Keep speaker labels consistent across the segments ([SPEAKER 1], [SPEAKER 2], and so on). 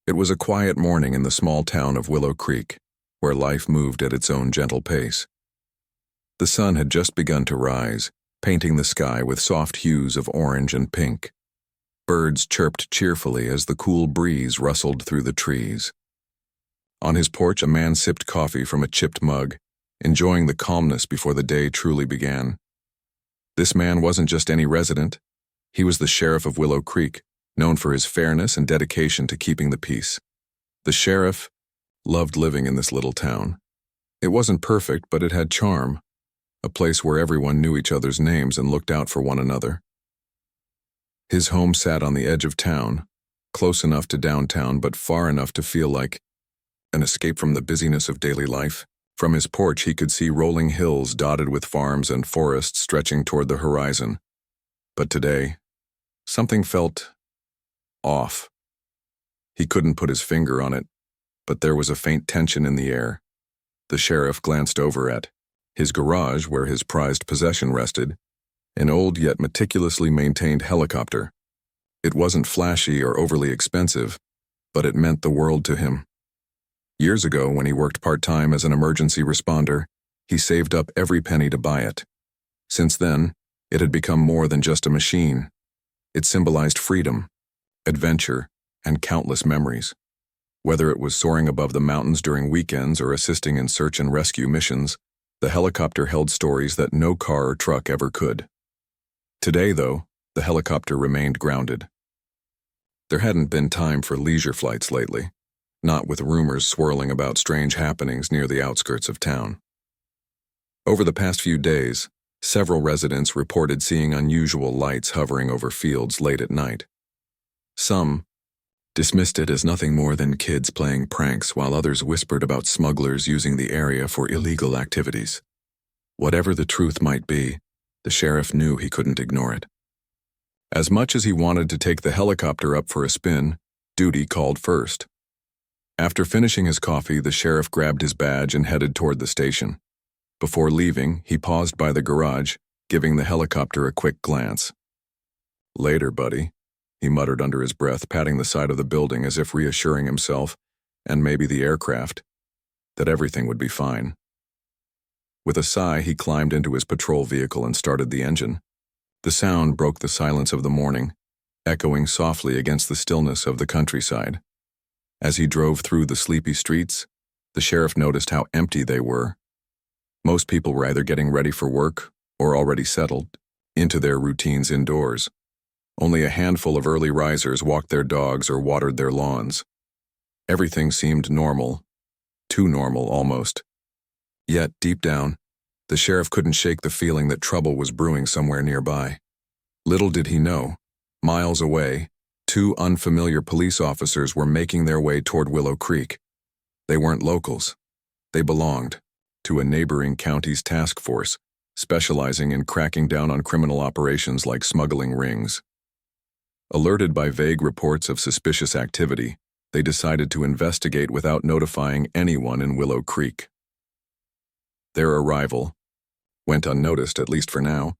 [SPEAKER 1] It was a quiet morning in the small town of Willow Creek, where life moved at its own gentle pace. The sun had just begun to rise, painting the sky with soft hues of orange and pink. Birds chirped cheerfully as the cool breeze rustled through the trees. On his porch, a man sipped coffee from a chipped mug, enjoying the calmness before the day truly began. This man wasn't just any resident. He was the sheriff of Willow Creek, known for his fairness and dedication to keeping the peace. The sheriff loved living in this little town. It wasn't perfect, but it had charm, a place where everyone knew each other's names and looked out for one another. His home sat on the edge of town, close enough to downtown but far enough to feel like an escape from the busyness of daily life. From his porch he could see rolling hills dotted with farms and forests stretching toward the horizon. But today, something felt off. He couldn't put his finger on it, but there was a faint tension in the air. The sheriff glanced over at his garage where his prized possession rested, an old yet meticulously maintained helicopter. It wasn't flashy or overly expensive, but it meant the world to him. Years ago, when he worked part-time as an emergency responder, he saved up every penny to buy it. Since then, it had become more than just a machine. It symbolized freedom, adventure, and countless memories. Whether it was soaring above the mountains during weekends or assisting in search and rescue missions, the helicopter held stories that no car or truck ever could. Today, though, the helicopter remained grounded. There hadn't been time for leisure flights lately, not with rumors swirling about strange happenings near the outskirts of town. Over the past few days, several residents reported seeing unusual lights hovering over fields late at night. Some dismissed it as nothing more than kids playing pranks, while others whispered about smugglers using the area for illegal activities. Whatever the truth might be, the sheriff knew he couldn't ignore it. As much as he wanted to take the helicopter up for a spin, duty called first. After finishing his coffee, the sheriff grabbed his badge and headed toward the station. Before leaving, he paused by the garage, giving the helicopter a quick glance. "Later, buddy," he muttered under his breath, patting the side of the building as if reassuring himself, and maybe the aircraft, that everything would be fine. With a sigh, he climbed into his patrol vehicle and started the engine. The sound broke the silence of the morning, echoing softly against the stillness of the countryside. As he drove through the sleepy streets, the sheriff noticed how empty they were. Most people were either getting ready for work or already settled into their routines indoors. Only a handful of early risers walked their dogs or watered their lawns. Everything seemed normal, too normal almost. Yet, deep down, the sheriff couldn't shake the feeling that trouble was brewing somewhere nearby. Little did he know, miles away, two unfamiliar police officers were making their way toward Willow Creek. They weren't locals. They belonged to a neighboring county's task force, specializing in cracking down on criminal operations like smuggling rings. Alerted by vague reports of suspicious activity, they decided to investigate without notifying anyone in Willow Creek. Their arrival went unnoticed, at least for now,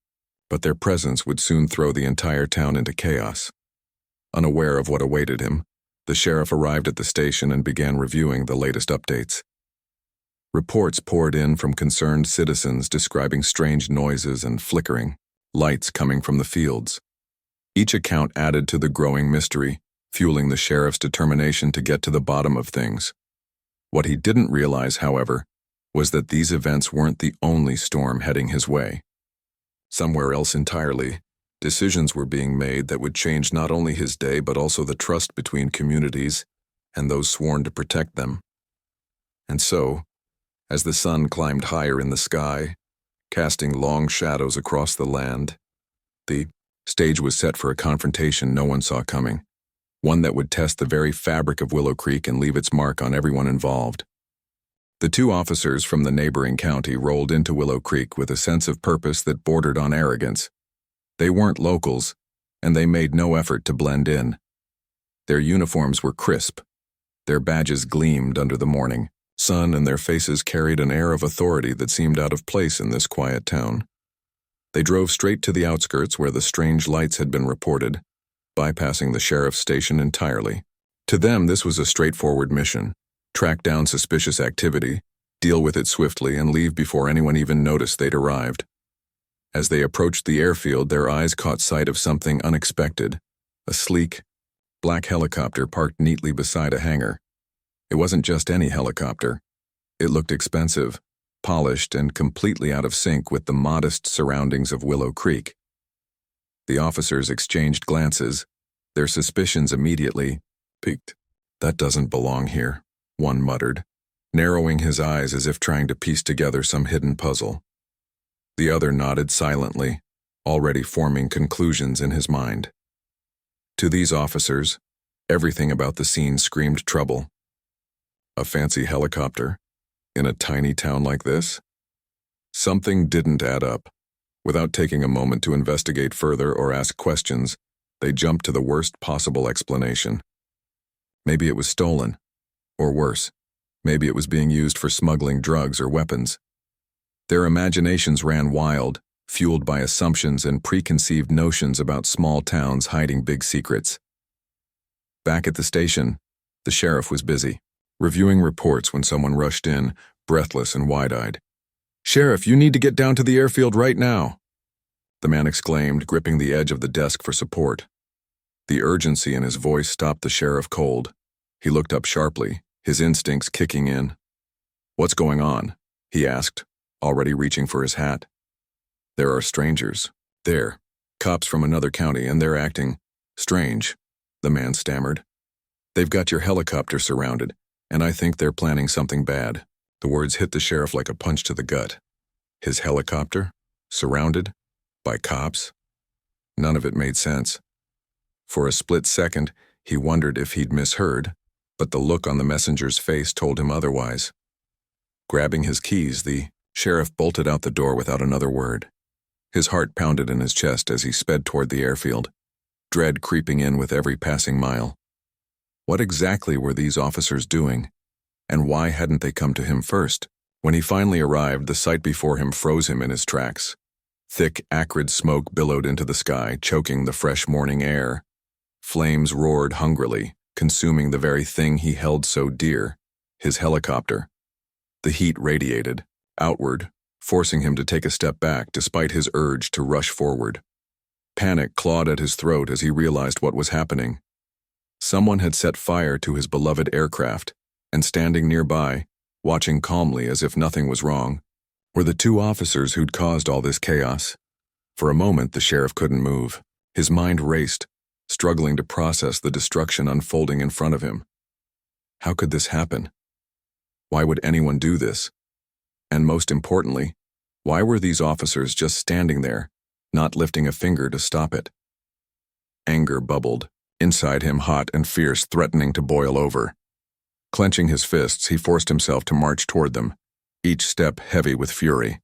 [SPEAKER 1] but their presence would soon throw the entire town into chaos. Unaware of what awaited him, the sheriff arrived at the station and began reviewing the latest updates. Reports poured in from concerned citizens describing strange noises and flickering lights coming from the fields. Each account added to the growing mystery, fueling the sheriff's determination to get to the bottom of things. What he didn't realize, however, was that these events weren't the only storm heading his way. Somewhere else entirely, decisions were being made that would change not only his day but also the trust between communities and those sworn to protect them. And so, as the sun climbed higher in the sky, casting long shadows across the land, the stage was set for a confrontation no one saw coming, one that would test the very fabric of Willow Creek and leave its mark on everyone involved. The two officers from the neighboring county rolled into Willow Creek with a sense of purpose that bordered on arrogance. They weren't locals, and they made no effort to blend in. Their uniforms were crisp. Their badges gleamed under the morning sun, and their faces carried an air of authority that seemed out of place in this quiet town. They drove straight to the outskirts where the strange lights had been reported, bypassing the sheriff's station entirely. To them, this was a straightforward mission: track down suspicious activity, deal with it swiftly, and leave before anyone even noticed they'd arrived. As they approached the airfield, their eyes caught sight of something unexpected: a sleek, black helicopter parked neatly beside a hangar. It wasn't just any helicopter. It looked expensive, polished, and completely out of sync with the modest surroundings of Willow Creek. The officers exchanged glances, their suspicions immediately piqued. "That doesn't belong here," one muttered, narrowing his eyes as if trying to piece together some hidden puzzle. The other nodded silently, already forming conclusions in his mind. To these officers, everything about the scene screamed trouble. A fancy helicopter? In a tiny town like this? Something didn't add up. Without taking a moment to investigate further or ask questions, they jumped to the worst possible explanation. Maybe it was stolen. Or worse, maybe it was being used for smuggling drugs or weapons. Their imaginations ran wild, fueled by assumptions and preconceived notions about small towns hiding big secrets. Back at the station, the sheriff was busy, reviewing reports when someone rushed in, breathless and wide-eyed. "Sheriff, you need to get down to the airfield right now," the man exclaimed, gripping the edge of the desk for support. The urgency in his voice stopped the sheriff cold. He looked up sharply, his instincts kicking in. "What's going on?" he asked, already reaching for his hat. "There are strangers. There. Cops from another county, and they're acting strange," the man stammered. "They've got your helicopter surrounded, and I think they're planning something bad." The words hit the sheriff like a punch to the gut. His helicopter? Surrounded? By cops? None of it made sense. For a split second, he wondered if he'd misheard, but the look on the messenger's face told him otherwise. Grabbing his keys, the sheriff bolted out the door without another word. His heart pounded in his chest as he sped toward the airfield, dread creeping in with every passing mile. What exactly were these officers doing? And why hadn't they come to him first? When he finally arrived, the sight before him froze him in his tracks. Thick, acrid smoke billowed into the sky, choking the fresh morning air. Flames roared hungrily, consuming the very thing he held so dear, his helicopter. The heat radiated, outward, forcing him to take a step back despite his urge to rush forward. Panic clawed at his throat as he realized what was happening. Someone had set fire to his beloved aircraft, and standing nearby, watching calmly as if nothing was wrong, were the two officers who'd caused all this chaos. For a moment, the sheriff couldn't move. His mind raced, struggling to process the destruction unfolding in front of him. How could this happen? Why would anyone do this? And most importantly, why were these officers just standing there, not lifting a finger to stop it? Anger bubbled, inside him hot and fierce, threatening to boil over. Clenching his fists, he forced himself to march toward them, each step heavy with fury.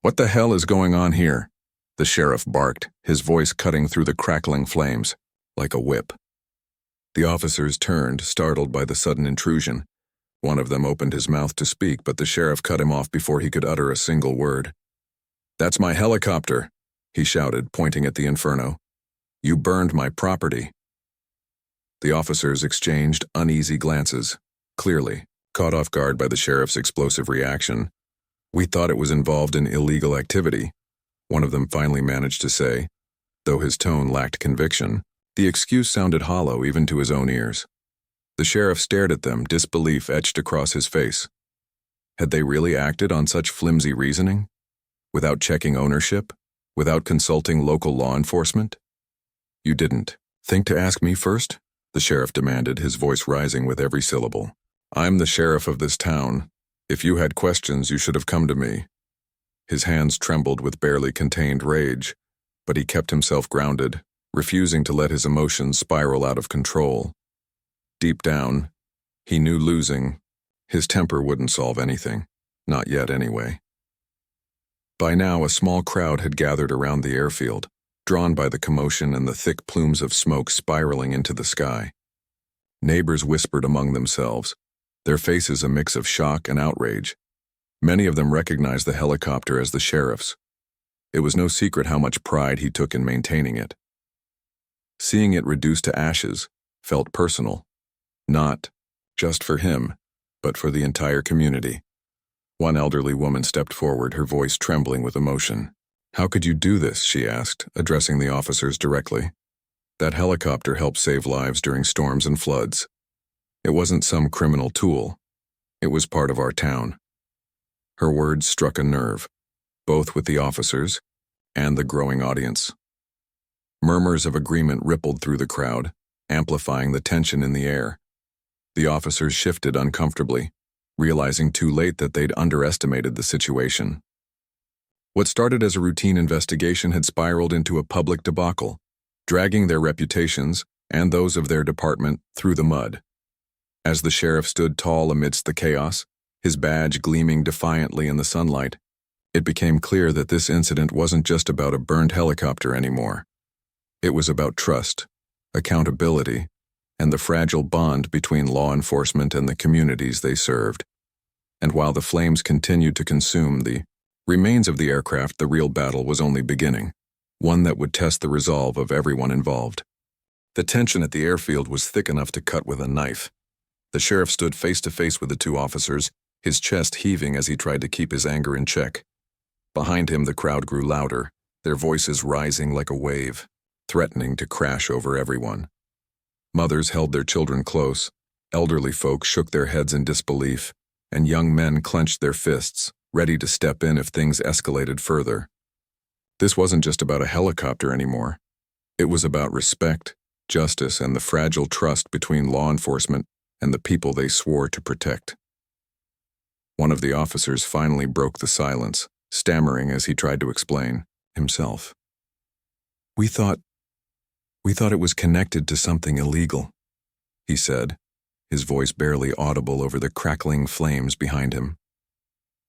[SPEAKER 1] "What the hell is going on here?" the sheriff barked, his voice cutting through the crackling flames, like a whip. The officers turned, startled by the sudden intrusion. One of them opened his mouth to speak, but the sheriff cut him off before he could utter a single word. "That's my helicopter," he shouted, pointing at the inferno. "You burned my property." The officers exchanged uneasy glances, clearly caught off guard by the sheriff's explosive reaction. "We thought it was involved in illegal activity," one of them finally managed to say. Though his tone lacked conviction, the excuse sounded hollow even to his own ears. The sheriff stared at them, disbelief etched across his face. Had they really acted on such flimsy reasoning? Without checking ownership? Without consulting local law enforcement? "You didn't think to ask me first?" the sheriff demanded, his voice rising with every syllable. "I'm the sheriff of this town. If you had questions, you should have come to me." His hands trembled with barely contained rage, but he kept himself grounded, refusing to let his emotions spiral out of control. Deep down, he knew losing, his temper wouldn't solve anything, not yet anyway. By now, a small crowd had gathered around the airfield, drawn by the commotion and the thick plumes of smoke spiraling into the sky. Neighbors whispered among themselves, their faces a mix of shock and outrage. Many of them recognized the helicopter as the sheriff's. It was no secret how much pride he took in maintaining it. Seeing it reduced to ashes felt personal, Not just for him, but for the entire community. One elderly woman stepped forward, her voice trembling with emotion. "How could you do this?" she asked, addressing the officers directly. "That helicopter helped save lives during storms and floods. It wasn't some criminal tool. It was part of our town." Her words struck a nerve, both with the officers and the growing audience. Murmurs of agreement rippled through the crowd, amplifying the tension in the air. The officers shifted uncomfortably, realizing too late that they'd underestimated the situation. What started as a routine investigation had spiraled into a public debacle, dragging their reputations and those of their department through the mud. As the sheriff stood tall amidst the chaos, his badge gleaming defiantly in the sunlight, it became clear that this incident wasn't just about a burned helicopter anymore. It was about trust, accountability, and the fragile bond between law enforcement and the communities they served. And while the flames continued to consume the remains of the aircraft, the real battle was only beginning, one that would test the resolve of everyone involved. The tension at the airfield was thick enough to cut with a knife. The sheriff stood face to face with the two officers, his chest heaving as he tried to keep his anger in check. Behind him, the crowd grew louder, their voices rising like a wave, threatening to crash over everyone. Mothers held their children close, elderly folk shook their heads in disbelief, and young men clenched their fists, ready to step in if things escalated further. This wasn't just about a helicopter anymore. It was about respect, justice, and the fragile trust between law enforcement and the people they swore to protect. One of the officers finally broke the silence, stammering as he tried to explain himself. We thought it was connected to something illegal," he said, his voice barely audible over the crackling flames behind him.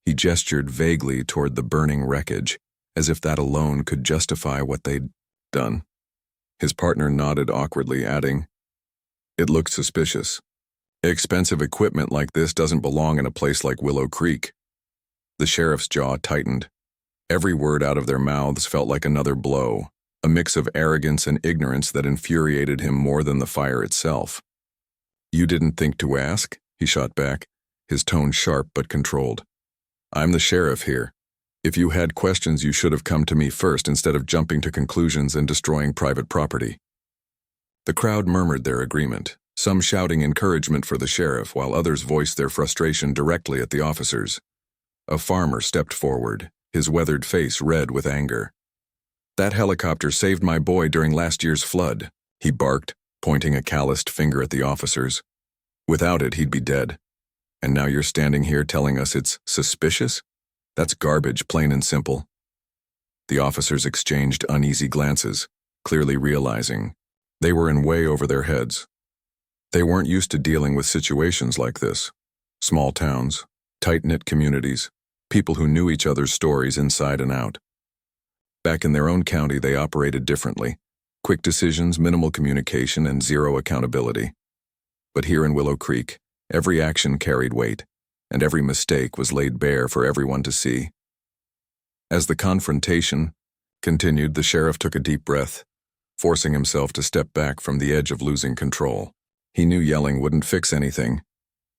[SPEAKER 1] He gestured vaguely toward the burning wreckage, as if that alone could justify what they'd done. His partner nodded awkwardly, adding, "It looked suspicious. Expensive equipment like this doesn't belong in a place like Willow Creek." The sheriff's jaw tightened. Every word out of their mouths felt like another blow, a mix of arrogance and ignorance that infuriated him more than the fire itself. "You didn't think to ask?" he shot back, his tone sharp but controlled. "I'm the sheriff here. If you had questions, you should have come to me first instead of jumping to conclusions and destroying private property." The crowd murmured their agreement, some shouting encouragement for the sheriff while others voiced their frustration directly at the officers. A farmer stepped forward, his weathered face red with anger. "That helicopter saved my boy during last year's flood," he barked, pointing a calloused finger at the officers. "Without it, he'd be dead. And now you're standing here telling us it's suspicious? That's garbage, plain and simple." The officers exchanged uneasy glances, clearly realizing they were in way over their heads. They weren't used to dealing with situations like this. Small towns, tight-knit communities, people who knew each other's stories inside and out. Back in their own county, they operated differently. Quick decisions, minimal communication, and zero accountability. But here in Willow Creek, every action carried weight, and every mistake was laid bare for everyone to see. As the confrontation continued, the sheriff took a deep breath, forcing himself to step back from the edge of losing control. He knew yelling wouldn't fix anything.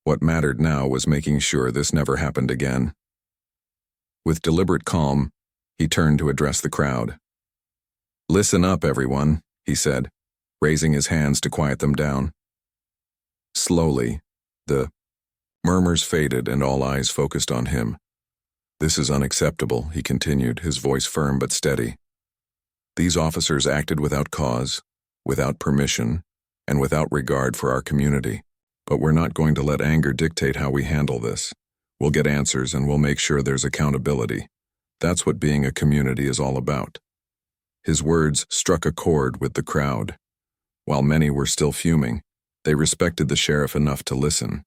[SPEAKER 1] What mattered now was making sure this never happened again. With deliberate calm, he turned to address the crowd. "Listen up, everyone," he said, raising his hands to quiet them down. Slowly, the murmurs faded and all eyes focused on him. "This is unacceptable," he continued, his voice firm but steady. "These officers acted without cause, without permission, and without regard for our community. But we're not going to let anger dictate how we handle this. We'll get answers and we'll make sure there's accountability. That's what being a community is all about." His words struck a chord with the crowd. While many were still fuming, they respected the sheriff enough to listen.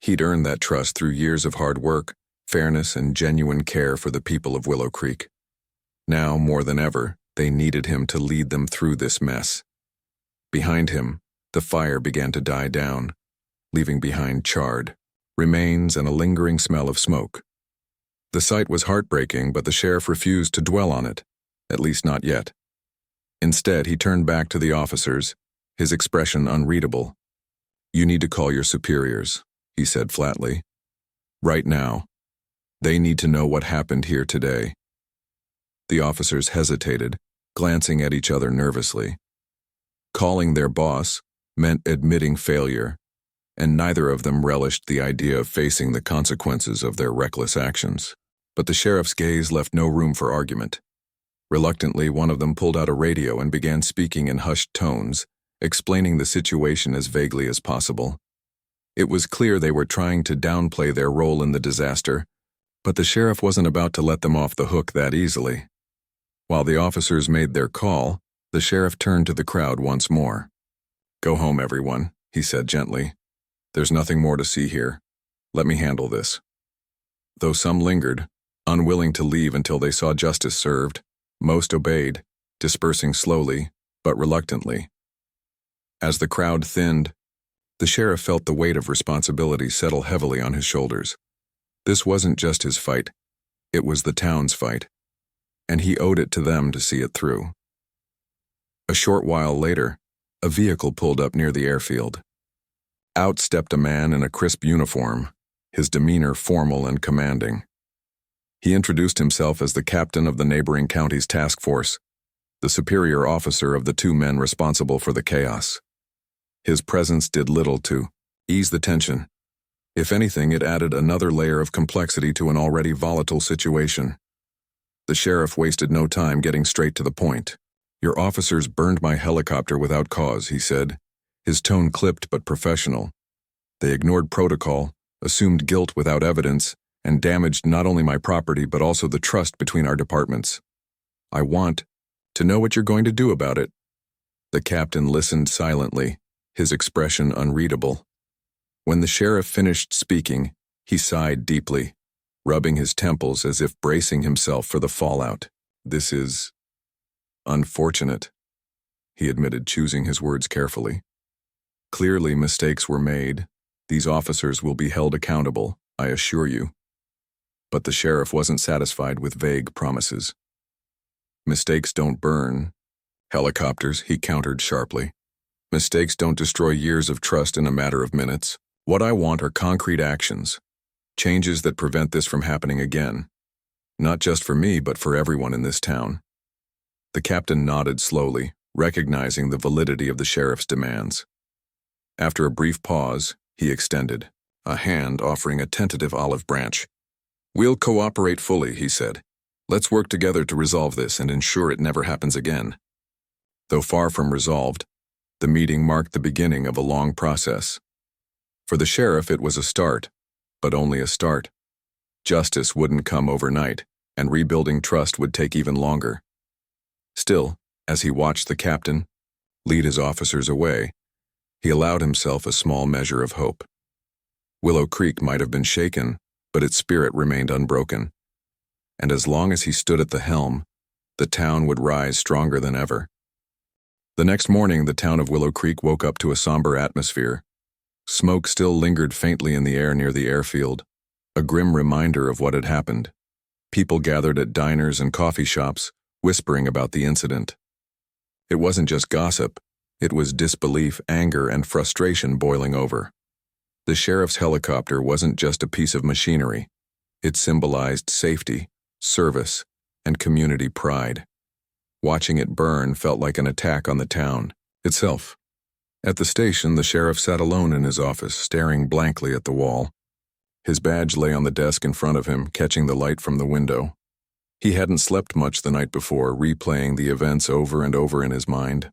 [SPEAKER 1] He'd earned that trust through years of hard work, fairness, and genuine care for the people of Willow Creek. Now, more than ever, they needed him to lead them through this mess. Behind him, the fire began to die down, leaving behind charred remains and a lingering smell of smoke. The sight was heartbreaking, but the sheriff refused to dwell on it, at least not yet. Instead, he turned back to the officers, his expression unreadable. "You need to call your superiors," he said flatly. "Right now. They need to know what happened here today." The officers hesitated, glancing at each other nervously. Calling their boss meant admitting failure, and neither of them relished the idea of facing the consequences of their reckless actions. But the sheriff's gaze left no room for argument. Reluctantly, one of them pulled out a radio and began speaking in hushed tones, explaining the situation as vaguely as possible. It was clear they were trying to downplay their role in the disaster, but the sheriff wasn't about to let them off the hook that easily. While the officers made their call, the sheriff turned to the crowd once more. "Go home, everyone," he said gently. "There's nothing more to see here. Let me handle this." Though some lingered, unwilling to leave until they saw justice served, most obeyed, dispersing slowly, but reluctantly. As the crowd thinned, the sheriff felt the weight of responsibility settle heavily on his shoulders. This wasn't just his fight, it was the town's fight, and he owed it to them to see it through. A short while later, a vehicle pulled up near the airfield. Out stepped a man in a crisp uniform, his demeanor formal and commanding. He introduced himself as the captain of the neighboring county's task force, the superior officer of the two men responsible for the chaos. His presence did little to ease the tension. If anything, it added another layer of complexity to an already volatile situation. The sheriff wasted no time getting straight to the point. "Your officers burned my helicopter without cause," he said, his tone clipped but professional. "They ignored protocol, assumed guilt without evidence, and damaged not only my property but also the trust between our departments. I want to know what you're going to do about it." The captain listened silently, his expression unreadable. When the sheriff finished speaking, he sighed deeply, rubbing his temples as if bracing himself for the fallout. "This is unfortunate," he admitted, choosing his words carefully. "Clearly mistakes were made. These officers will be held accountable, I assure you." But the sheriff wasn't satisfied with vague promises. "Mistakes don't burn helicopters," he countered sharply. "Mistakes don't destroy years of trust in a matter of minutes. What I want are concrete actions, changes that prevent this from happening again. Not just for me, but for everyone in this town." The captain nodded slowly, recognizing the validity of the sheriff's demands. After a brief pause, he extended a hand, offering a tentative olive branch. "We'll cooperate fully," he said. "Let's work together to resolve this and ensure it never happens again." Though far from resolved, the meeting marked the beginning of a long process. For the sheriff, it was a start, but only a start. Justice wouldn't come overnight, and rebuilding trust would take even longer. Still, as he watched the captain lead his officers away, he allowed himself a small measure of hope. Willow Creek might have been shaken, but its spirit remained unbroken. And as long as he stood at the helm, the town would rise stronger than ever. The next morning, the town of Willow Creek woke up to a somber atmosphere. Smoke still lingered faintly in the air near the airfield, a grim reminder of what had happened. People gathered at diners and coffee shops, whispering about the incident. It wasn't just gossip, it was disbelief, anger, and frustration boiling over. The sheriff's helicopter wasn't just a piece of machinery. It symbolized safety, service, and community pride. Watching it burn felt like an attack on the town itself. At the station, the sheriff sat alone in his office, staring blankly at the wall. His badge lay on the desk in front of him, catching the light from the window. He hadn't slept much the night before, replaying the events over and over in his mind.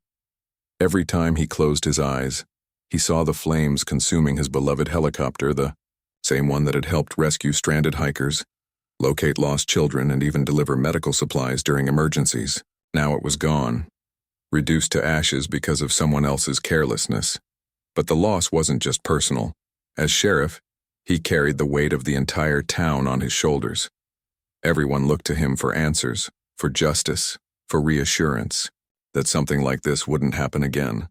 [SPEAKER 1] Every time he closed his eyes, he saw the flames consuming his beloved helicopter, the same one that had helped rescue stranded hikers, locate lost children, and even deliver medical supplies during emergencies. Now it was gone, reduced to ashes because of someone else's carelessness. But the loss wasn't just personal. As sheriff, he carried the weight of the entire town on his shoulders. Everyone looked to him for answers, for justice, for reassurance that something like this wouldn't happen again.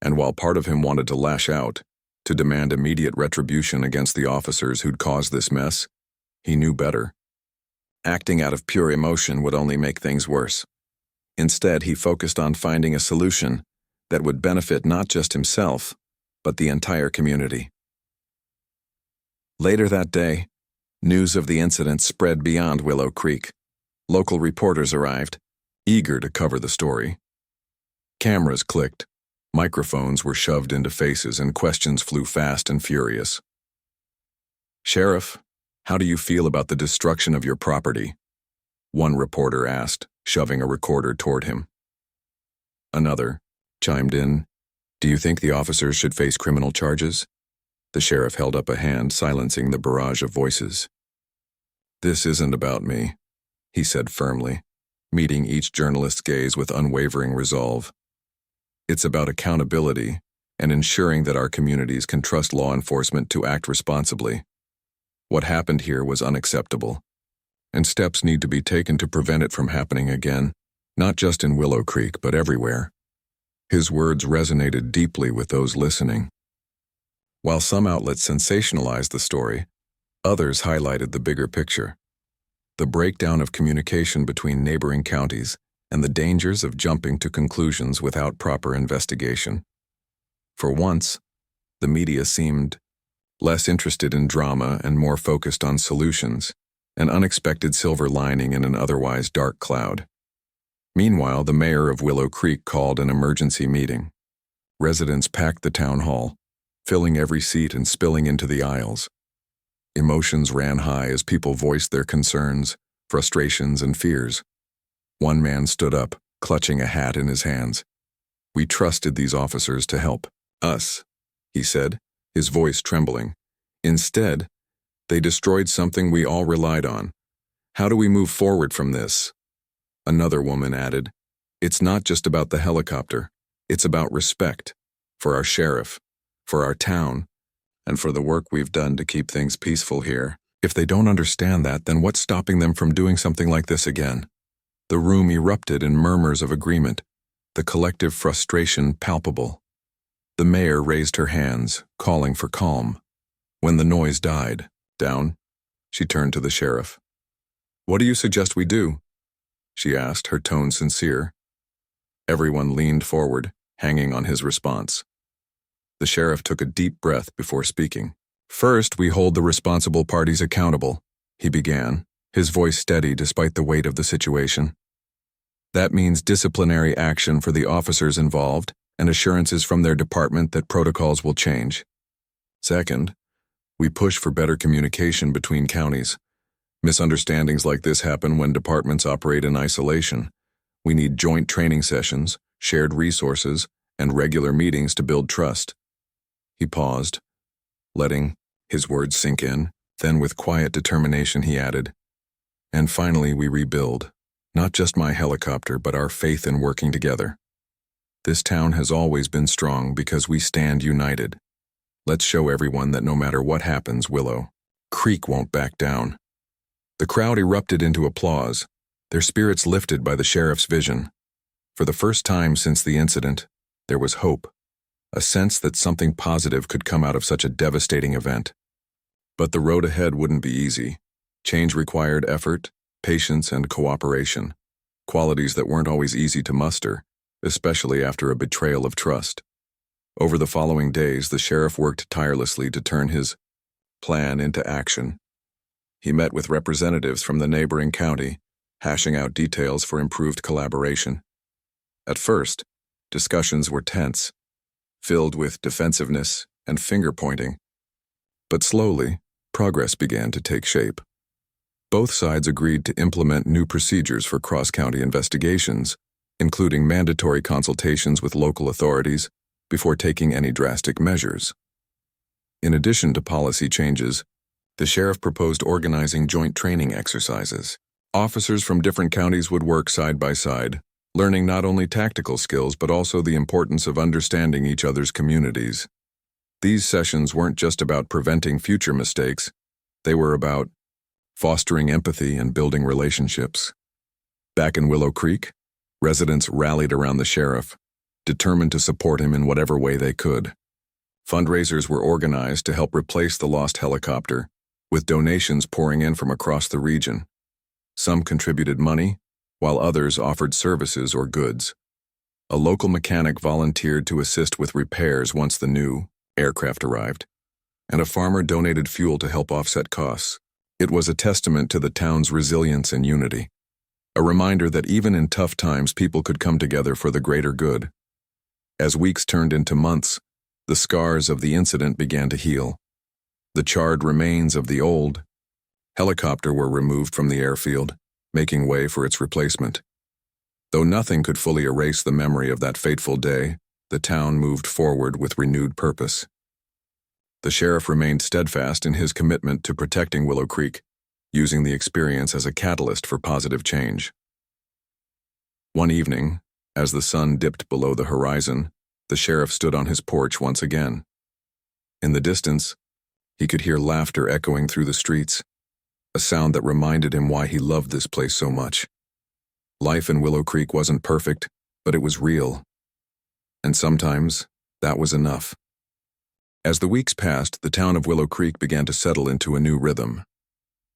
[SPEAKER 1] And while part of him wanted to lash out, to demand immediate retribution against the officers who'd caused this mess, he knew better. Acting out of pure emotion would only make things worse. Instead, he focused on finding a solution that would benefit not just himself, but the entire community. Later that day, news of the incident spread beyond Willow Creek. Local reporters arrived, eager to cover the story. Cameras clicked, microphones were shoved into faces, and questions flew fast and furious. "Sheriff, how do you feel about the destruction of your property?" one reporter asked, shoving a recorder toward him. Another chimed in, "Do you think the officers should face criminal charges?" The sheriff held up a hand, silencing the barrage of voices. "This isn't about me," he said firmly, meeting each journalist's gaze with unwavering resolve. "It's about accountability and ensuring that our communities can trust law enforcement to act responsibly. What happened here was unacceptable, and steps need to be taken to prevent it from happening again, not just in Willow Creek, but everywhere." His words resonated deeply with those listening. While some outlets sensationalized the story, others highlighted the bigger picture: the breakdown of communication between neighboring counties and the dangers of jumping to conclusions without proper investigation. For once, the media seemed less interested in drama and more focused on solutions, an unexpected silver lining in an otherwise dark cloud. Meanwhile, the mayor of Willow Creek called an emergency meeting. Residents packed the town hall, filling every seat and spilling into the aisles. Emotions ran high as people voiced their concerns, frustrations, and fears. One man stood up, clutching a hat in his hands. "We trusted these officers to help us," he said, his voice trembling. "Instead, they destroyed something we all relied on. How do we move forward from this?" Another woman added, "It's not just about the helicopter. It's about respect for our sheriff, for our town, and for the work we've done to keep things peaceful here. If they don't understand that, then what's stopping them from doing something like this again?" The room erupted in murmurs of agreement, the collective frustration palpable. The mayor raised her hands, calling for calm. When the noise died down, she turned to the sheriff. "What do you suggest we do?" she asked, her tone sincere. Everyone leaned forward, hanging on his response. The sheriff took a deep breath before speaking. "First, we hold the responsible parties accountable," he began, his voice steady despite the weight of the situation. "That means disciplinary action for the officers involved and assurances from their department that protocols will change. Second, we push for better communication between counties. Misunderstandings like this happen when departments operate in isolation. We need joint training sessions, shared resources, and regular meetings to build trust." He paused, letting his words sink in. Then with quiet determination he added, "And finally we rebuild, not just my helicopter, but our faith in working together. This town has always been strong because we stand united. Let's show everyone that no matter what happens, Willow Creek won't back down." The crowd erupted into applause, their spirits lifted by the sheriff's vision. For the first time since the incident, there was hope, a sense that something positive could come out of such a devastating event. But the road ahead wouldn't be easy. Change required effort, patience, and cooperation, qualities that weren't always easy to muster, especially after a betrayal of trust. Over the following days, the sheriff worked tirelessly to turn his plan into action. He met with representatives from the neighboring county, hashing out details for improved collaboration. At first, discussions were tense, filled with defensiveness and finger-pointing. But slowly, progress began to take shape. Both sides agreed to implement new procedures for cross-county investigations, including mandatory consultations with local authorities before taking any drastic measures. In addition to policy changes, the sheriff proposed organizing joint training exercises. Officers from different counties would work side by side, learning not only tactical skills but also the importance of understanding each other's communities. These sessions weren't just about preventing future mistakes, they were about fostering empathy and building relationships. Back in Willow Creek, residents rallied around the sheriff, determined to support him in whatever way they could. Fundraisers were organized to help replace the lost helicopter, with donations pouring in from across the region. Some contributed money, while others offered services or goods. A local mechanic volunteered to assist with repairs once the new, aircraft arrived, and a farmer donated fuel to help offset costs. It was a testament to the town's resilience and unity, a reminder that even in tough times people could come together for the greater good. As weeks turned into months, the scars of the incident began to heal. The charred remains of the old helicopter were removed from the airfield, making way for its replacement. Though nothing could fully erase the memory of that fateful day, the town moved forward with renewed purpose. The sheriff remained steadfast in his commitment to protecting Willow Creek, using the experience as a catalyst for positive change. One evening, as the sun dipped below the horizon, the sheriff stood on his porch once again. In the distance, he could hear laughter echoing through the streets, a sound that reminded him why he loved this place so much. Life in Willow Creek wasn't perfect, but it was real. And sometimes, that was enough. As the weeks passed, the town of Willow Creek began to settle into a new rhythm.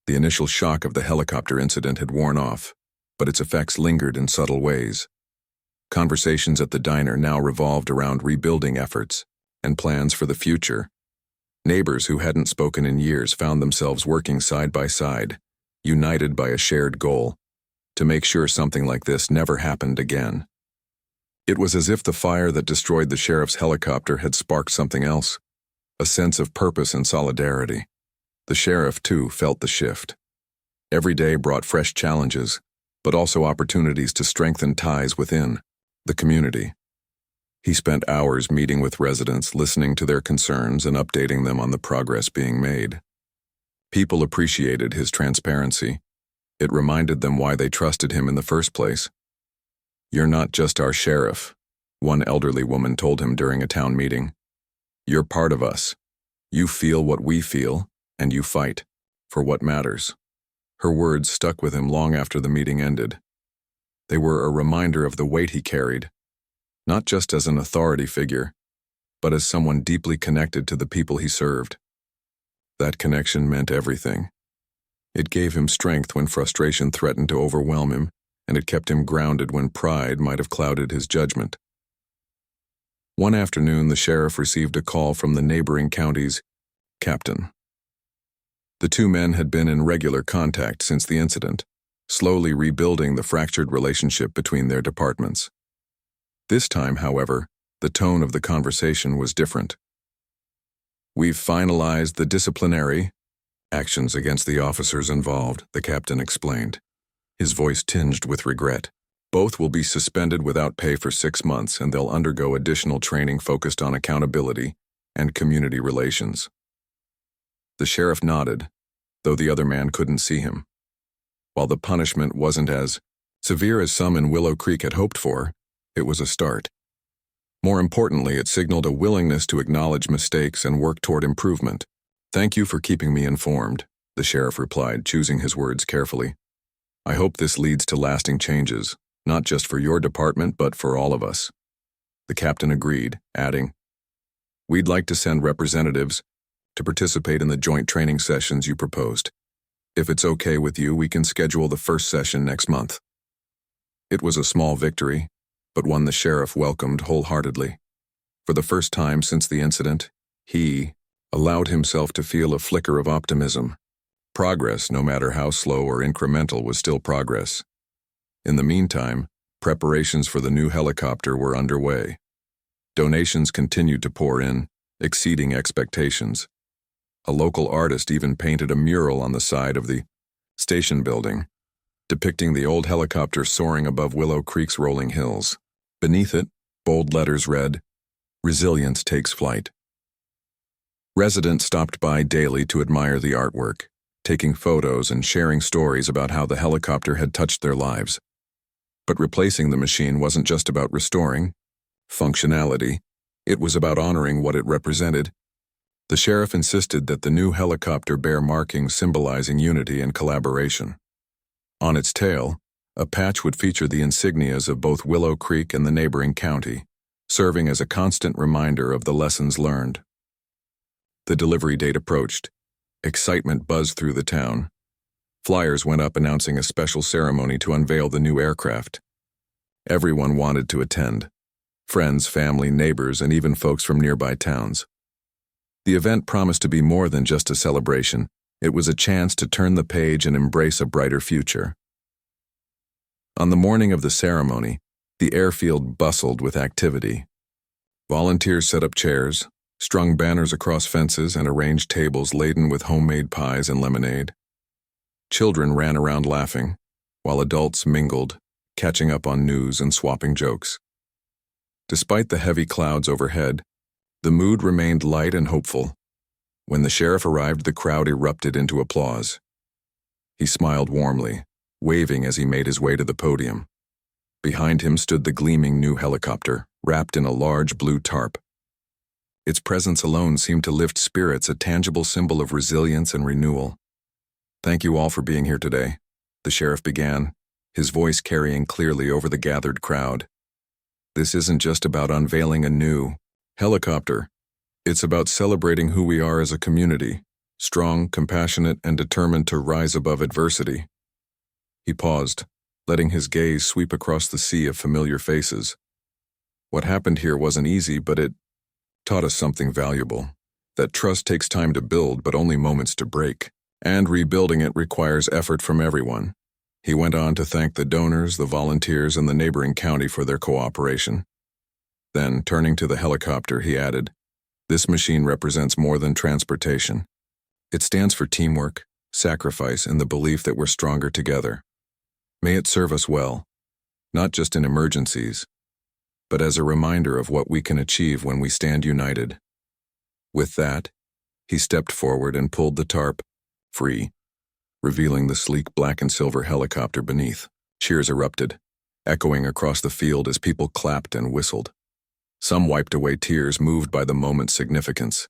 [SPEAKER 1] The initial shock of the helicopter incident had worn off, but its effects lingered in subtle ways. Conversations at the diner now revolved around rebuilding efforts and plans for the future. Neighbors who hadn't spoken in years found themselves working side by side, united by a shared goal, to make sure something like this never happened again. It was as if the fire that destroyed the sheriff's helicopter had sparked something else, a sense of purpose and solidarity. The sheriff, too, felt the shift. Every day brought fresh challenges, but also opportunities to strengthen ties within the community. He spent hours meeting with residents, listening to their concerns and updating them on the progress being made. People appreciated his transparency. It reminded them why they trusted him in the first place. "You're not just our sheriff," one elderly woman told him during a town meeting. "You're part of us. You feel what we feel, and you fight for what matters." Her words stuck with him long after the meeting ended. They were a reminder of the weight he carried, not just as an authority figure, but as someone deeply connected to the people he served. That connection meant everything. It gave him strength when frustration threatened to overwhelm him, and it kept him grounded when pride might have clouded his judgment. One afternoon, the sheriff received a call from the neighboring county's captain. The two men had been in regular contact since the incident, slowly rebuilding the fractured relationship between their departments. This time, however, the tone of the conversation was different. "We've finalized the disciplinary actions against the officers involved," the captain explained, his voice tinged with regret. "Both will be suspended without pay for 6 months, and they'll undergo additional training focused on accountability and community relations." The sheriff nodded, though the other man couldn't see him. While the punishment wasn't as severe as some in Willow Creek had hoped for, it was a start. More importantly, it signaled a willingness to acknowledge mistakes and work toward improvement. "Thank you for keeping me informed," the sheriff replied, choosing his words carefully. "I hope this leads to lasting changes, not just for your department, but for all of us." The captain agreed, adding, "We'd like to send representatives to participate in the joint training sessions you proposed. If it's okay with you, we can schedule the first session next month." It was a small victory, but one the sheriff welcomed wholeheartedly. For the first time since the incident, he allowed himself to feel a flicker of optimism. Progress, no matter how slow or incremental, was still progress. In the meantime, preparations for the new helicopter were underway. Donations continued to pour in, exceeding expectations. A local artist even painted a mural on the side of the station building, depicting the old helicopter soaring above Willow Creek's rolling hills. Beneath it, bold letters read, "Resilience takes flight." Residents stopped by daily to admire the artwork, taking photos and sharing stories about how the helicopter had touched their lives. But replacing the machine wasn't just about restoring functionality, it was about honoring what it represented. The sheriff insisted that the new helicopter bear markings symbolizing unity and collaboration. On its tail, a patch would feature the insignias of both Willow Creek and the neighboring county, serving as a constant reminder of the lessons learned. The delivery date approached. Excitement buzzed through the town. Flyers went up announcing a special ceremony to unveil the new aircraft. Everyone wanted to attend. Friends, family, neighbors, and even folks from nearby towns. The event promised to be more than just a celebration. It was a chance to turn the page and embrace a brighter future. On the morning of the ceremony, the airfield bustled with activity. Volunteers set up chairs, strung banners across fences, and arranged tables laden with homemade pies and lemonade. Children ran around laughing, while adults mingled, catching up on news and swapping jokes. Despite the heavy clouds overhead, the mood remained light and hopeful. When the sheriff arrived, the crowd erupted into applause. He smiled warmly, waving as he made his way to the podium. Behind him stood the gleaming new helicopter, wrapped in a large blue tarp. Its presence alone seemed to lift spirits, a tangible symbol of resilience and renewal. "Thank you all for being here today," the sheriff began, his voice carrying clearly over the gathered crowd. "This isn't just about unveiling a new helicopter. It's about celebrating who we are as a community, strong, compassionate, and determined to rise above adversity." He paused, letting his gaze sweep across the sea of familiar faces. What happened here wasn't easy, but it taught us something valuable. That trust takes time to build, but only moments to break. And rebuilding it requires effort from everyone. He went on to thank the donors, the volunteers, and the neighboring county for their cooperation. Then, turning to the helicopter, he added, "This machine represents more than transportation. It stands for teamwork, sacrifice, and the belief that we're stronger together. May it serve us well, not just in emergencies, but as a reminder of what we can achieve when we stand united." With that, he stepped forward and pulled the tarp free, revealing the sleek black and silver helicopter beneath. Cheers erupted, echoing across the field as people clapped and whistled. Some wiped away tears, moved by the moment's significance.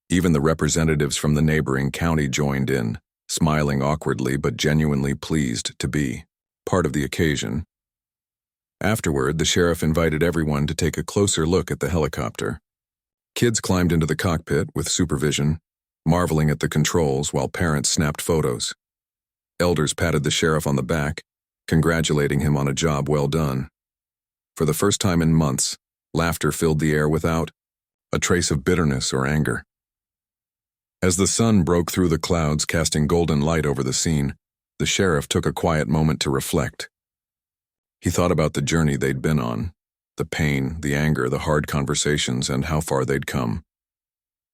[SPEAKER 1] Even the representatives from the neighboring county joined in, smiling awkwardly but genuinely pleased to be part of the occasion. Afterward, the sheriff invited everyone to take a closer look at the helicopter. Kids climbed into the cockpit with supervision, marveling at the controls while parents snapped photos. Elders patted the sheriff on the back, congratulating him on a job well done. For the first time in months, laughter filled the air without a trace of bitterness or anger. As the sun broke through the clouds, casting golden light over the scene, the sheriff took a quiet moment to reflect. He thought about the journey they'd been on, the pain, the anger, the hard conversations, and how far they'd come.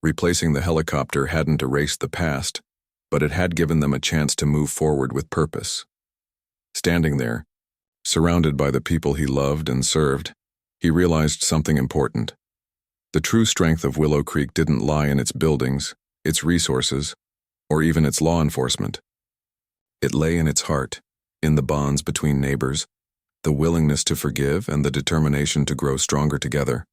[SPEAKER 1] Replacing the helicopter hadn't erased the past, but it had given them a chance to move forward with purpose. Standing there, surrounded by the people he loved and served, he realized something important. The true strength of Willow Creek didn't lie in its buildings, its resources, or even its law enforcement. It lay in its heart, in the bonds between neighbors, the willingness to forgive, and the determination to grow stronger together.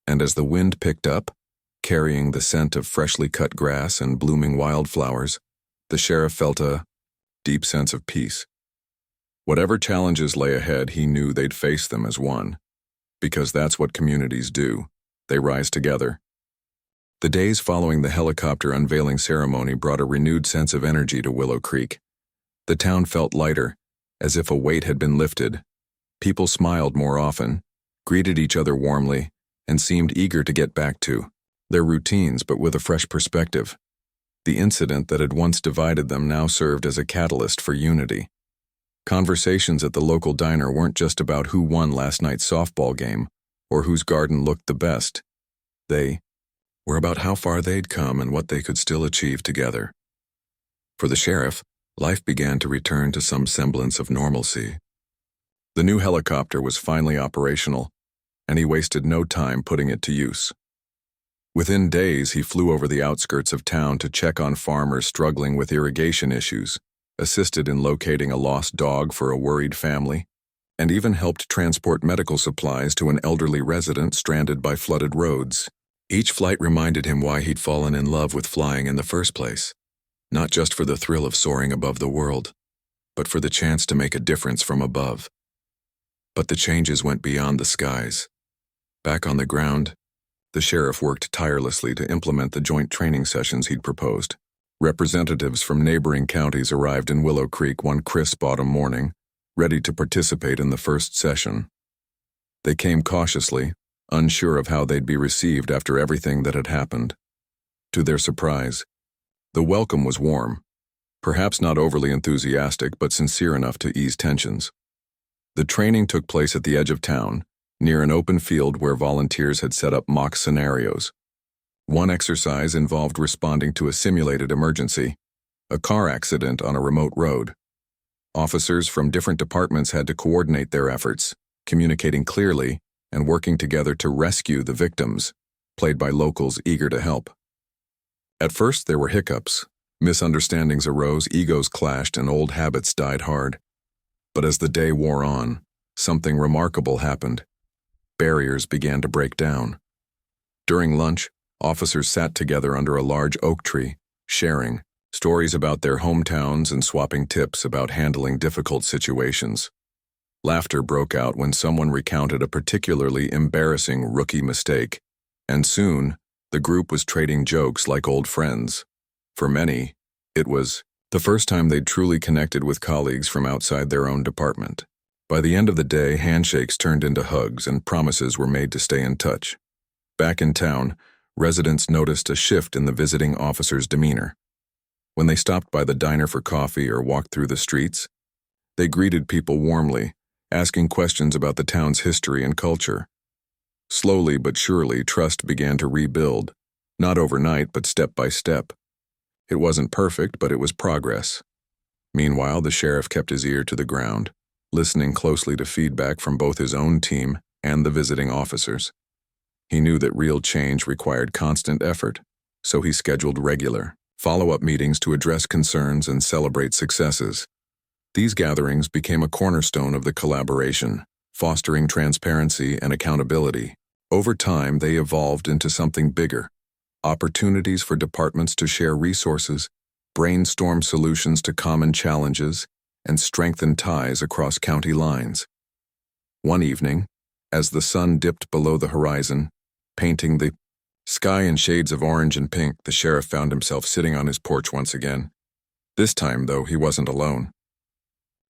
[SPEAKER 1] And as the wind picked up, carrying the scent of freshly cut grass and blooming wildflowers, the sheriff felt a deep sense of peace. Whatever challenges lay ahead, he knew they'd face them as one. Because that's what communities do. They rise together. The days following the helicopter unveiling ceremony brought a renewed sense of energy to Willow Creek. The town felt lighter, as if a weight had been lifted. People smiled more often, greeted each other warmly, and seemed eager to get back to their routines, but with a fresh perspective. The incident that had once divided them now served as a catalyst for unity. Conversations at the local diner weren't just about who won last night's softball game or whose garden looked the best. They were about how far they'd come and what they could still achieve together. For the sheriff, life began to return to some semblance of normalcy. The new helicopter was finally operational, and he wasted no time putting it to use. Within days, he flew over the outskirts of town to check on farmers struggling with irrigation issues, assisted in locating a lost dog for a worried family, and even helped transport medical supplies to an elderly resident stranded by flooded roads. Each flight reminded him why he'd fallen in love with flying in the first place, not just for the thrill of soaring above the world, but for the chance to make a difference from above. But the changes went beyond the skies. Back on the ground, the sheriff worked tirelessly to implement the joint training sessions he'd proposed. Representatives from neighboring counties arrived in Willow Creek one crisp autumn morning, ready to participate in the first session. They came cautiously, unsure of how they'd be received after everything that had happened. To their surprise, the welcome was warm, perhaps not overly enthusiastic but sincere enough to ease tensions. The training took place at the edge of town, near an open field where volunteers had set up mock scenarios. One exercise involved responding to a simulated emergency, a car accident on a remote road. Officers from different departments had to coordinate their efforts, communicating clearly and working together to rescue the victims, played by locals eager to help. At first there were hiccups, misunderstandings arose, egos clashed, and old habits died hard. But as the day wore on, something remarkable happened. Barriers began to break down. During lunch, officers sat together under a large oak tree, sharing stories about their hometowns and swapping tips about handling difficult situations. Laughter broke out when someone recounted a particularly embarrassing rookie mistake, and soon, the group was trading jokes like old friends. For many, it was the first time they'd truly connected with colleagues from outside their own department. By the end of the day, handshakes turned into hugs and promises were made to stay in touch. Back in town, residents noticed a shift in the visiting officer's demeanor. When they stopped by the diner for coffee or walked through the streets, they greeted people warmly, asking questions about the town's history and culture. Slowly but surely, trust began to rebuild, not overnight but step by step. It wasn't perfect, but it was progress. Meanwhile, the sheriff kept his ear to the ground, listening closely to feedback from both his own team and the visiting officers. He knew that real change required constant effort, so he scheduled regular, follow-up meetings to address concerns and celebrate successes. These gatherings became a cornerstone of the collaboration, fostering transparency and accountability. Over time, they evolved into something bigger: opportunities for departments to share resources, brainstorm solutions to common challenges, and strengthen ties across county lines. One evening, as the sun dipped below the horizon, painting the sky in shades of orange and pink, the sheriff found himself sitting on his porch once again. This time, though, he wasn't alone.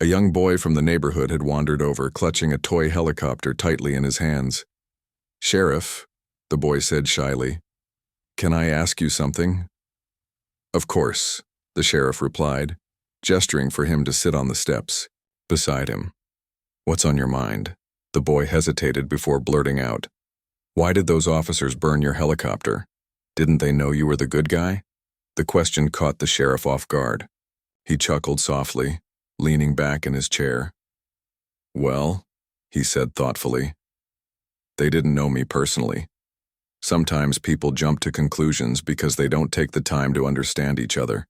[SPEAKER 1] A young boy from the neighborhood had wandered over, clutching a toy helicopter tightly in his hands. "Sheriff," the boy said shyly, "can I ask you something?" "Of course," the sheriff replied, gesturing for him to sit on the steps beside him. "What's on your mind?" The boy hesitated before blurting out, "Why did those officers burn your helicopter? Didn't they know you were the good guy?" The question caught the sheriff off guard. He chuckled softly, leaning back in his chair. "Well," he said thoughtfully, "they didn't know me personally. Sometimes people jump to conclusions because they don't take the time to understand each other.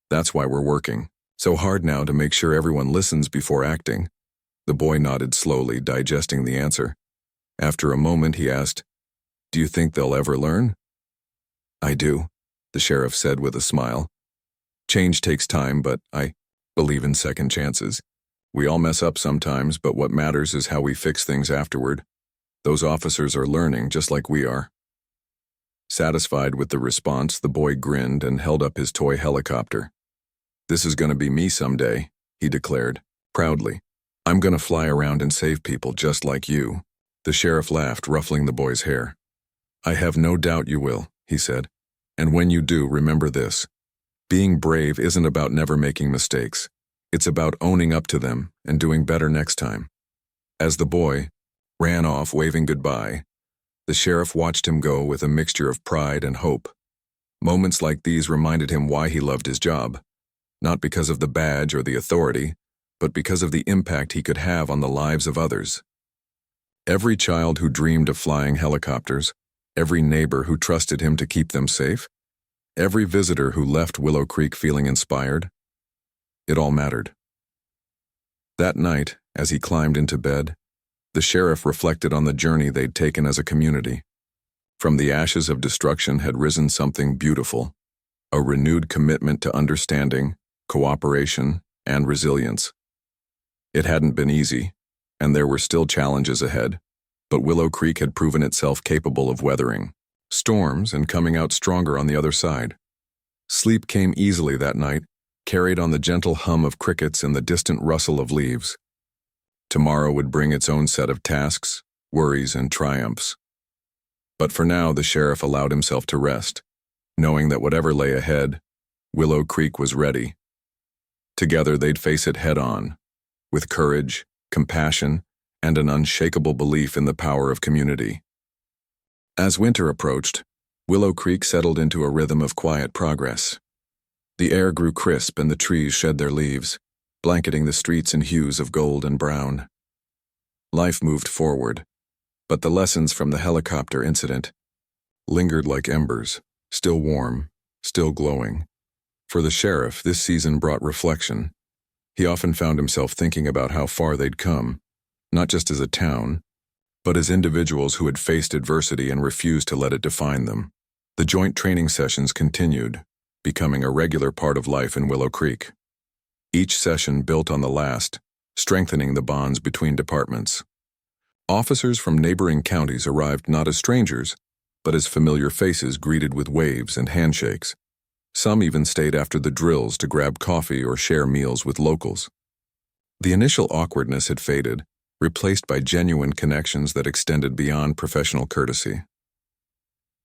[SPEAKER 1] That's why we're working so hard now to make sure everyone listens before acting." The boy nodded slowly, digesting the answer. After a moment, he asked, "Do you think they'll ever learn?" "I do," the sheriff said with a smile. "Change takes time, but I believe in second chances. We all mess up sometimes, but what matters is how we fix things afterward. Those officers are learning just like we are." Satisfied with the response, the boy grinned and held up his toy helicopter. "This is going to be me someday," he declared, proudly. "I'm going to fly around and save people just like you." The sheriff laughed, ruffling the boy's hair. "I have no doubt you will," he said. "And when you do, remember this. Being brave isn't about never making mistakes. It's about owning up to them and doing better next time." As the boy ran off, waving goodbye, the sheriff watched him go with a mixture of pride and hope. Moments like these reminded him why he loved his job, not because of the badge or the authority, but because of the impact he could have on the lives of others. Every child who dreamed of flying helicopters, every neighbor who trusted him to keep them safe, every visitor who left Willow Creek feeling inspired, it all mattered. That night, as he climbed into bed, the sheriff reflected on the journey they'd taken as a community. From the ashes of destruction had risen something beautiful, a renewed commitment to understanding, cooperation, and resilience. It hadn't been easy, and there were still challenges ahead, but Willow Creek had proven itself capable of weathering storms and coming out stronger on the other side. Sleep came easily that night, carried on the gentle hum of crickets and the distant rustle of leaves. Tomorrow would bring its own set of tasks, worries, and triumphs. But for now, the sheriff allowed himself to rest. knowing that whatever lay ahead, Willow Creek was ready. Together they'd face it head-on, with courage, compassion, and an unshakable belief in the power of community. As winter approached, Willow Creek settled into a rhythm of quiet progress. The air grew crisp and the trees shed their leaves, blanketing the streets in hues of gold and brown. Life moved forward, but the lessons from the helicopter incident lingered like embers, still warm, still glowing. For the sheriff, this season brought reflection. He often found himself thinking about how far they'd come, not just as a town, but as individuals who had faced adversity and refused to let it define them. The joint training sessions continued, becoming a regular part of life in Willow Creek. Each session built on the last, strengthening the bonds between departments. Officers from neighboring counties arrived not as strangers, but as familiar faces greeted with waves and handshakes. Some even stayed after the drills to grab coffee or share meals with locals. The initial awkwardness had faded, replaced by genuine connections that extended beyond professional courtesy.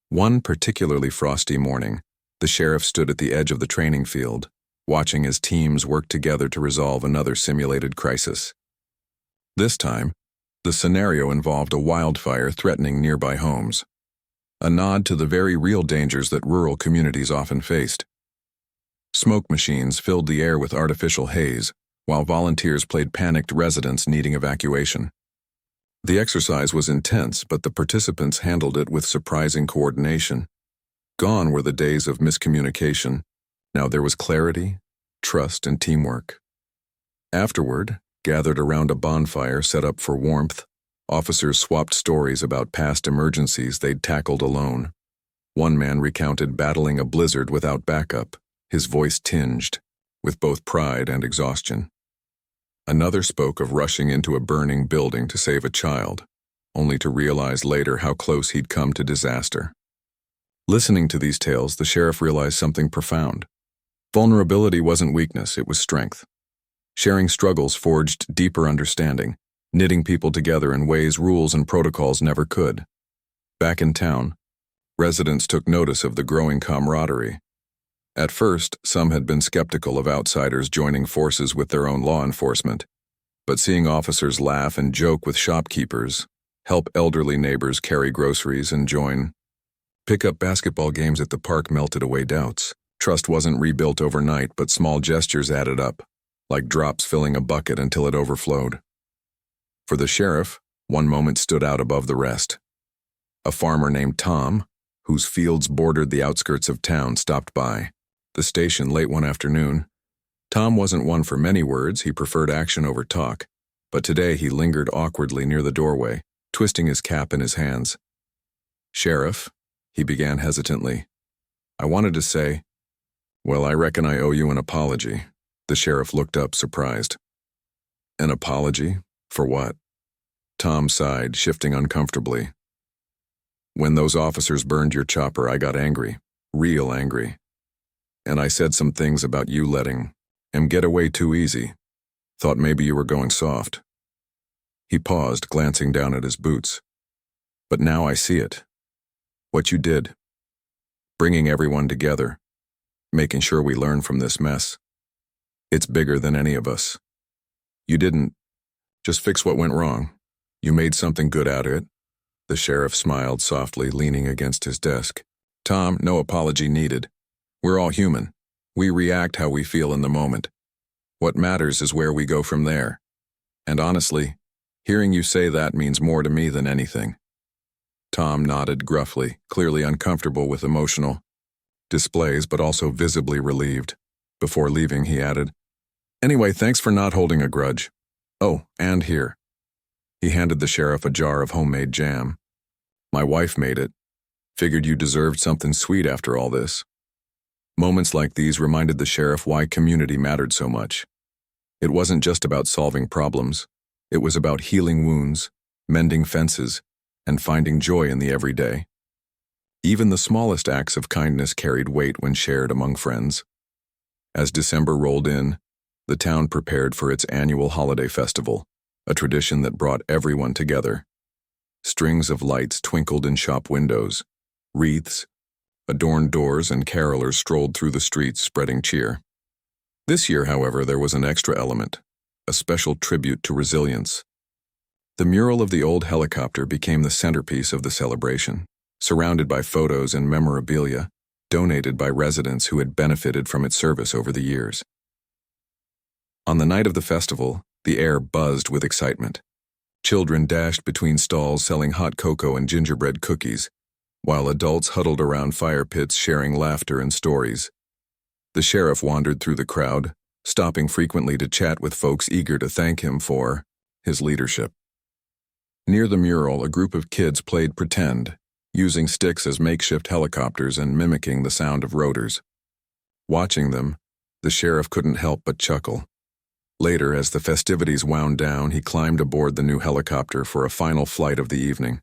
[SPEAKER 1] One particularly frosty morning, the sheriff stood at the edge of the training field, watching as teams worked together to resolve another simulated crisis. This time, the scenario involved a wildfire threatening nearby homes, a nod to the very real dangers that rural communities often faced. Smoke machines filled the air with artificial haze, while volunteers played panicked residents needing evacuation. The exercise was intense, but the participants handled it with surprising coordination. Gone were the days of miscommunication. Now there was clarity, trust, and teamwork. Afterward, gathered around a bonfire set up for warmth, officers swapped stories about past emergencies they'd tackled alone. One man recounted battling a blizzard without backup, his voice tinged with both pride and exhaustion. Another spoke of rushing into a burning building to save a child, only to realize later how close he'd come to disaster. Listening to these tales, the sheriff realized something profound. Vulnerability wasn't weakness, it was strength. Sharing struggles forged deeper understanding, knitting people together in ways rules and protocols never could. Back in town, residents took notice of the growing camaraderie. At first, some had been skeptical of outsiders joining forces with their own law enforcement, but seeing officers laugh and joke with shopkeepers, help elderly neighbors carry groceries, and join pick-up basketball games at the park melted away doubts. Trust wasn't rebuilt overnight, but small gestures added up, like drops filling a bucket until it overflowed. For the sheriff, one moment stood out above the rest. A farmer named Tom, whose fields bordered the outskirts of town, stopped by the station late one afternoon. Tom wasn't one for many words, he preferred action over talk, but today he lingered awkwardly near the doorway, twisting his cap in his hands. "Sheriff," he began hesitantly. "I wanted to say, well, I reckon I owe you an apology." The sheriff looked up, surprised. "An apology? For what?" Tom sighed, shifting uncomfortably. "When those officers burned your chopper, I got angry, real angry. And I said some things about you letting him get away too easy. Thought maybe you were going soft." He paused, glancing down at his boots. "But now I see it. What you did. Bringing everyone together. Making sure we learn from this mess. It's bigger than any of us. You didn't just fix what went wrong. You made something good out of it." The sheriff smiled softly, leaning against his desk. "Tom, no apology needed. We're all human. We react how we feel in the moment. What matters is where we go from there. And honestly, hearing you say that means more to me than anything." Tom nodded gruffly, clearly uncomfortable with emotional displays, but also visibly relieved. Before leaving, he added, "Anyway, thanks for not holding a grudge. Oh, and here." He handed the sheriff a jar of homemade jam. "My wife made it. Figured you deserved something sweet after all this." Moments like these reminded the sheriff why community mattered so much. It wasn't just about solving problems. It was about healing wounds, mending fences, and finding joy in the everyday. Even the smallest acts of kindness carried weight when shared among friends. As December rolled in, the town prepared for its annual holiday festival, a tradition that brought everyone together. Strings of lights twinkled in shop windows. Wreaths, Adorned doors and carolers strolled through the streets spreading cheer. This year, however, there was an extra element, a special tribute to resilience. The mural of the old helicopter became the centerpiece of the celebration, surrounded by photos and memorabilia donated by residents who had benefited from its service over the years. On the night of the festival, the air buzzed with excitement. Children dashed between stalls selling hot cocoa and gingerbread cookies, while adults huddled around fire pits sharing laughter and stories. The sheriff wandered through the crowd, stopping frequently to chat with folks eager to thank him for his leadership. Near the mural, a group of kids played pretend, using sticks as makeshift helicopters and mimicking the sound of rotors. Watching them, the sheriff couldn't help but chuckle. Later, as the festivities wound down, he climbed aboard the new helicopter for a final flight of the evening.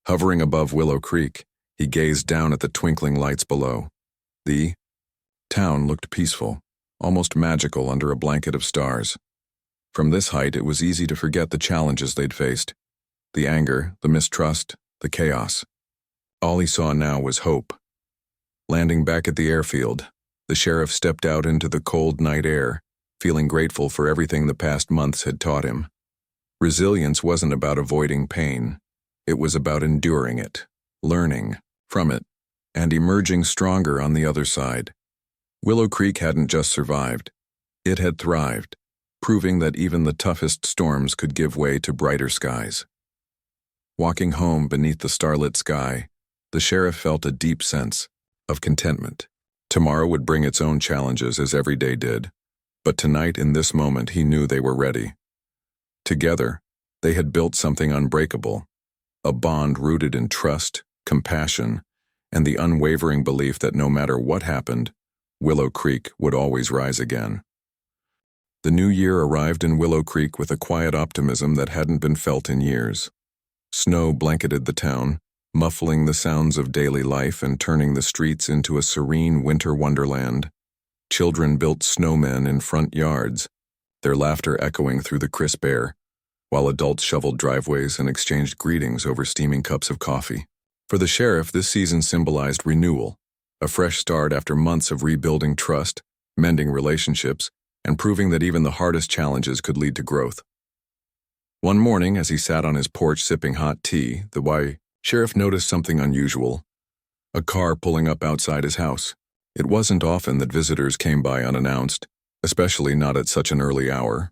[SPEAKER 1] Hovering above Willow Creek, he gazed down at the twinkling lights below. The town looked peaceful, almost magical under a blanket of stars. From this height, it was easy to forget the challenges they'd faced. The anger, the mistrust, the chaos. All he saw now was hope. Landing back at the airfield, the sheriff stepped out into the cold night air, feeling grateful for everything the past months had taught him. Resilience wasn't about avoiding pain. It was about enduring it, learning from it, and emerging stronger on the other side. Willow Creek hadn't just survived. It had thrived, proving that even the toughest storms could give way to brighter skies. Walking home beneath the starlit sky, the sheriff felt a deep sense of contentment. Tomorrow would bring its own challenges as every day did. But tonight, in this moment, he knew they were ready. Together, they had built something unbreakable, a bond rooted in trust, compassion, and the unwavering belief that no matter what happened, Willow Creek would always rise again. The new year arrived in Willow Creek with a quiet optimism that hadn't been felt in years. Snow blanketed the town, muffling the sounds of daily life and turning the streets into a serene winter wonderland. Children built snowmen in front yards, their laughter echoing through the crisp air, while adults shoveled driveways and exchanged greetings over steaming cups of coffee. For the sheriff, this season symbolized renewal, a fresh start after months of rebuilding trust, mending relationships, and proving that even the hardest challenges could lead to growth. One morning, as he sat on his porch sipping hot tea, the sheriff noticed something unusual: a car pulling up outside his house. It wasn't often that visitors came by unannounced, especially not at such an early hour.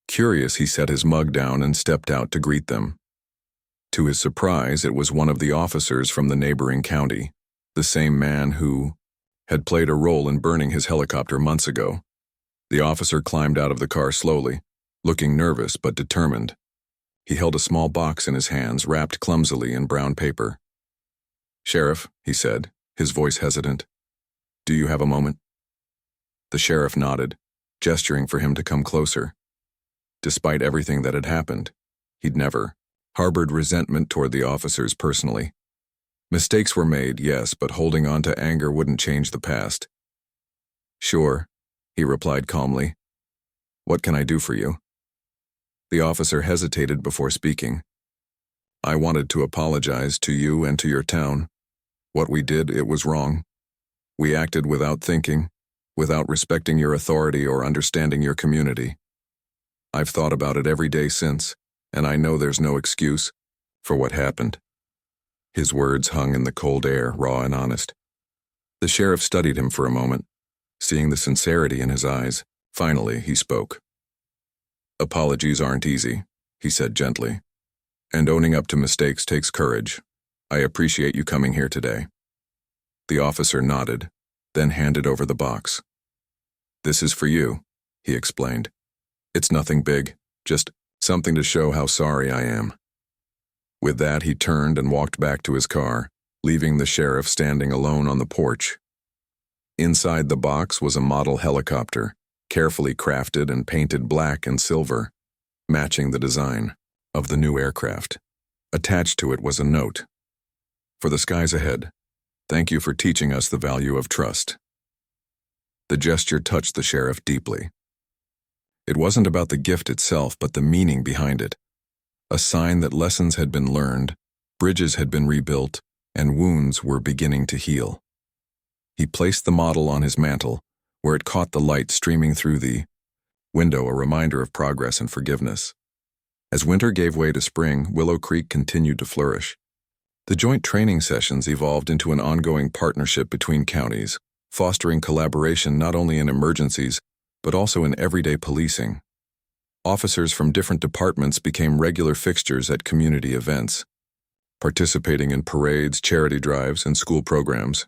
[SPEAKER 1] Curious, he set his mug down and stepped out to greet them. To his surprise, it was one of the officers from the neighboring county, the same man who had played a role in burning his helicopter months ago. The officer climbed out of the car slowly, looking nervous but determined. He held a small box in his hands, wrapped clumsily in brown paper. "Sheriff," he said, his voice hesitant. "Do you have a moment?" The sheriff nodded, gesturing for him to come closer. Despite everything that had happened, he'd never harbored resentment toward the officers personally. Mistakes were made, yes, but holding on to anger wouldn't change the past. "Sure," he replied calmly. "What can I do for you?" The officer hesitated before speaking. "I wanted to apologize to you and to your town. What we did, it was wrong. We acted without thinking, without respecting your authority or understanding your community. I've thought about it every day since, and I know there's no excuse for what happened." His words hung in the cold air, raw and honest. The sheriff studied him for a moment, seeing the sincerity in his eyes. Finally, he spoke. "Apologies aren't easy," he said gently, "and owning up to mistakes takes courage. I appreciate you coming here today." The officer nodded, then handed over the box. "This is for you," he explained. "It's nothing big, just something to show how sorry I am." With that, he turned and walked back to his car, leaving the sheriff standing alone on the porch. Inside the box was a model helicopter, carefully crafted and painted black and silver, matching the design of the new aircraft. Attached to it was a note: "For the skies ahead, thank you for teaching us the value of trust." The gesture touched the sheriff deeply. It wasn't about the gift itself, but the meaning behind it. A sign that lessons had been learned, bridges had been rebuilt, and wounds were beginning to heal. He placed the model on his mantel, where it caught the light streaming through the window, a reminder of progress and forgiveness. As winter gave way to spring, Willow Creek continued to flourish. The joint training sessions evolved into an ongoing partnership between counties, fostering collaboration not only in emergencies, but also in everyday policing. Officers from different departments became regular fixtures at community events, participating in parades, charity drives, and school programs.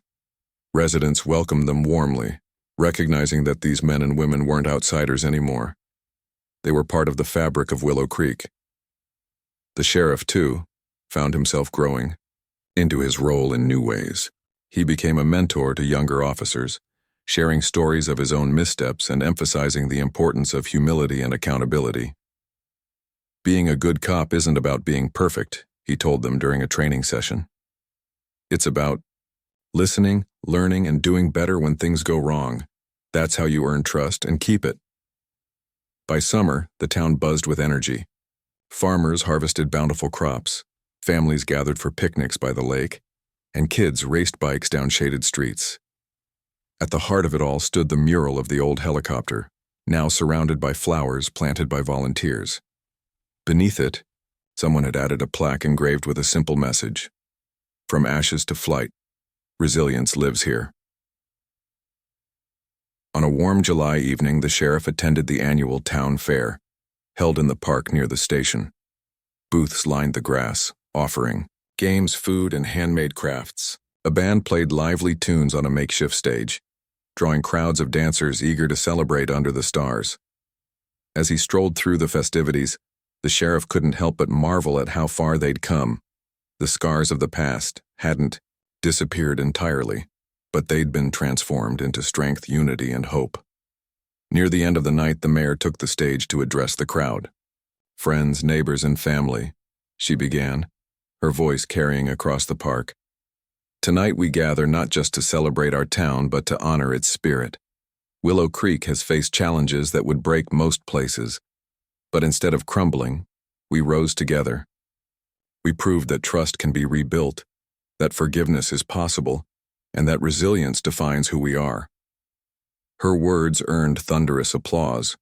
[SPEAKER 1] Residents welcomed them warmly, recognizing that these men and women weren't outsiders anymore. They were part of the fabric of Willow Creek. The sheriff, too, found himself growing into his role in new ways. He became a mentor to younger officers, sharing stories of his own missteps and emphasizing the importance of humility and accountability. Being a good cop isn't about being perfect, he told them during a training session. It's about listening, learning, and doing better when things go wrong. That's how you earn trust and keep it. By summer, the town buzzed with energy. Farmers harvested bountiful crops, families gathered for picnics by the lake, and kids raced bikes down shaded streets. At the heart of it all stood the mural of the old helicopter, now surrounded by flowers planted by volunteers. Beneath it, someone had added a plaque engraved with a simple message: "From ashes to flight, resilience lives here." On a warm July evening, the sheriff attended the annual town fair, held in the park near the station. Booths lined the grass, offering games, food, and handmade crafts. A band played lively tunes on a makeshift stage, drawing crowds of dancers eager to celebrate under the stars. As he strolled through the festivities, the sheriff couldn't help but marvel at how far they'd come. The scars of the past hadn't disappeared entirely, but they'd been transformed into strength, unity, and hope. Near the end of the night, the mayor took the stage to address the crowd. "Friends, neighbors, and family," she began, her voice carrying across the park. "Tonight we gather not just to celebrate our town, but to honor its spirit. Willow Creek has faced challenges that would break most places, but instead of crumbling, we rose together. We proved that trust can be rebuilt, that forgiveness is possible, and that resilience defines who we are." Her words earned thunderous applause,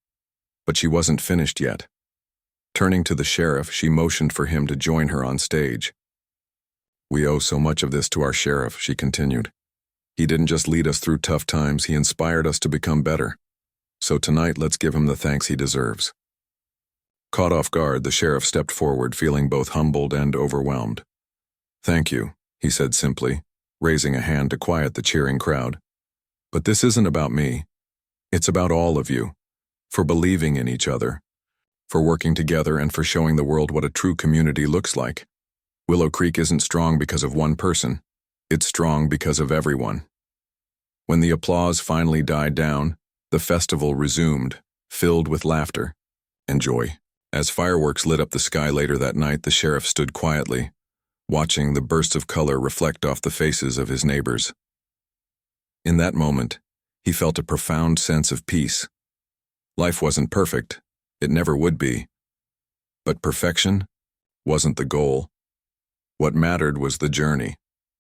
[SPEAKER 1] but she wasn't finished yet. Turning to the sheriff, she motioned for him to join her on stage. "We owe so much of this to our sheriff," she continued. "He didn't just lead us through tough times, he inspired us to become better. So tonight, let's give him the thanks he deserves." Caught off guard, the sheriff stepped forward, feeling both humbled and overwhelmed. "Thank you," he said simply, raising a hand to quiet the cheering crowd. "But this isn't about me. It's about all of you, for believing in each other, for working together, and for showing the world what a true community looks like. Willow Creek isn't strong because of one person. It's strong because of everyone." When the applause finally died down, the festival resumed, filled with laughter and joy. As fireworks lit up the sky later that night, the sheriff stood quietly, watching the bursts of color reflect off the faces of his neighbors. In that moment, he felt a profound sense of peace. Life wasn't perfect, it never would be. But perfection wasn't the goal. What mattered was the journey,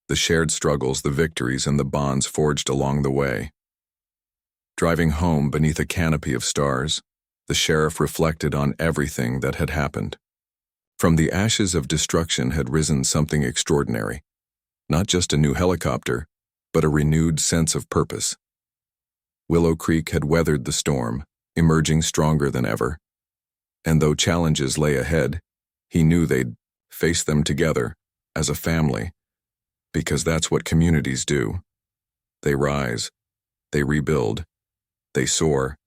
[SPEAKER 1] the shared struggles, the victories, and the bonds forged along the way. Driving home beneath a canopy of stars, the sheriff reflected on everything that had happened. From the ashes of destruction had risen something extraordinary. Not just a new helicopter, but a renewed sense of purpose. Willow Creek had weathered the storm, emerging stronger than ever. And though challenges lay ahead, he knew they'd face them together, as a family, because that's what communities do. They rise, they rebuild, they soar,